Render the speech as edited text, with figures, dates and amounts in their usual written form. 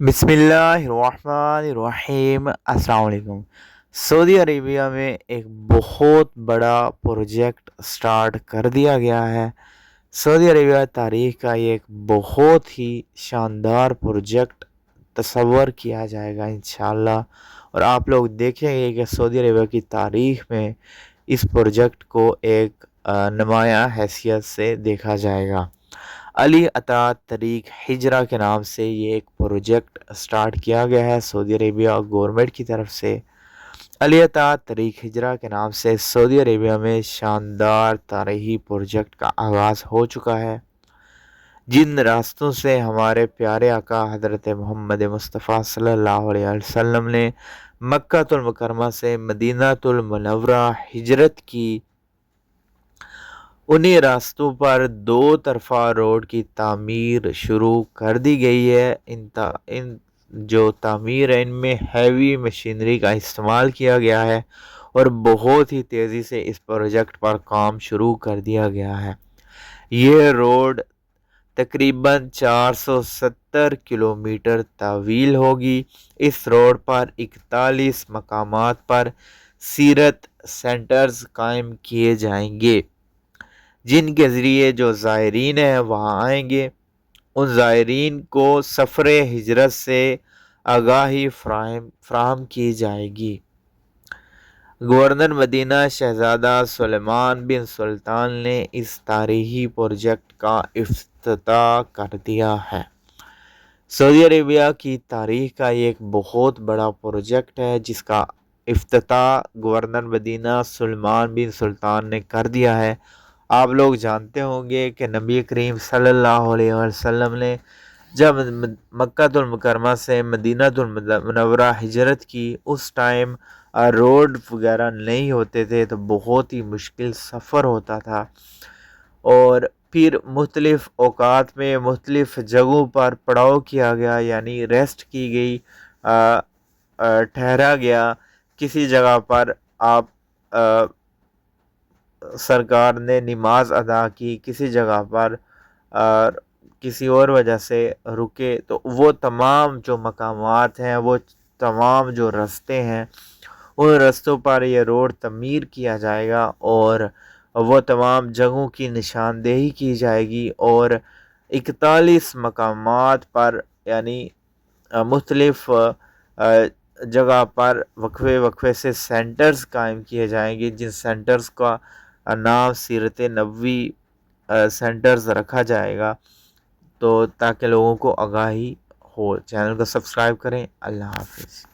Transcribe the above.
بسم اللہ الرحمن الرحیم۔ السلام علیکم۔ سعودی عربیہ میں ایک بہت بڑا پروجیکٹ سٹارٹ کر دیا گیا ہے۔ سعودی عربیہ تاریخ کا یہ ایک بہت ہی شاندار پروجیکٹ تصور کیا جائے گا انشاءاللہ، اور آپ لوگ دیکھیں گے کہ سعودی عربیہ کی تاریخ میں اس پروجیکٹ کو ایک نمایاں حیثیت سے دیکھا جائے گا۔ علی عطا طریق ہجرہ کے نام سے یہ ایک پروجیکٹ سٹارٹ کیا گیا ہے سعودی عربیہ گورنمنٹ کی طرف سے۔ علی عطا طریق ہجرہ کے نام سے سعودی عربیہ میں شاندار تاریخی پروجیکٹ کا آغاز ہو چکا ہے، جن راستوں سے ہمارے پیارے آقا حضرت محمد مصطفیٰ صلی اللہ علیہ وسلم نے مکہ المکرمہ سے مدینہ المنورہ ہجرت کی، انہی راستوں پر دو طرفہ روڈ کی تعمیر شروع کر دی گئی ہے۔ ان جو تعمیر ہے ان میں ہیوی مشینری کا استعمال کیا گیا ہے اور بہت ہی تیزی سے اس پروجیکٹ پر کام شروع کر دیا گیا ہے۔ یہ روڈ تقریباً 470 کلومیٹر طویل ہوگی۔ اس روڈ پر 41 مقامات پر سیرت سینٹرز قائم کیے جائیں گے، جن کے ذریعے جو زائرین ہیں وہاں آئیں گے، ان زائرین کو سفر ہجرت سے آگاہی فراہم کی جائے گی۔ گورنر مدینہ شہزادہ سلیمان بن سلطان نے اس تاریخی پروجیکٹ کا افتتاح کر دیا ہے۔ سعودی عربیہ کی تاریخ کا یہ ایک بہت بڑا پروجیکٹ ہے جس کا افتتاح گورنر مدینہ سلیمان بن سلطان نے کر دیا ہے۔ آپ لوگ جانتے ہوں گے کہ نبی کریم صلی اللہ علیہ وسلم نے جب مکہ المکرمہ سے مدینہ المنورہ ہجرت کی، اس ٹائم روڈ وغیرہ نہیں ہوتے تھے تو بہت ہی مشکل سفر ہوتا تھا، اور پھر مختلف اوقات میں مختلف جگہوں پر پڑاؤ کیا گیا، یعنی ریسٹ کی گئی، ٹھہرا گیا۔ کسی جگہ پر آپ سرکار نے نماز ادا کی، کسی جگہ پر کسی اور وجہ سے رکے، تو وہ تمام جو مقامات ہیں، وہ تمام جو راستے ہیں، ان رستوں پر یہ روڈ تعمیر کیا جائے گا اور وہ تمام جگہوں کی نشاندہی کی جائے گی، اور 41 مقامات پر یعنی مختلف جگہ پر وقفے سے سینٹرز قائم کیے جائیں گے، جن سینٹرز کا نام سیرت نبوی سینٹرز رکھا جائے گا، تو تاکہ لوگوں کو آگاہی ہو۔ چینل کو سبسکرائب کریں۔ اللہ حافظ۔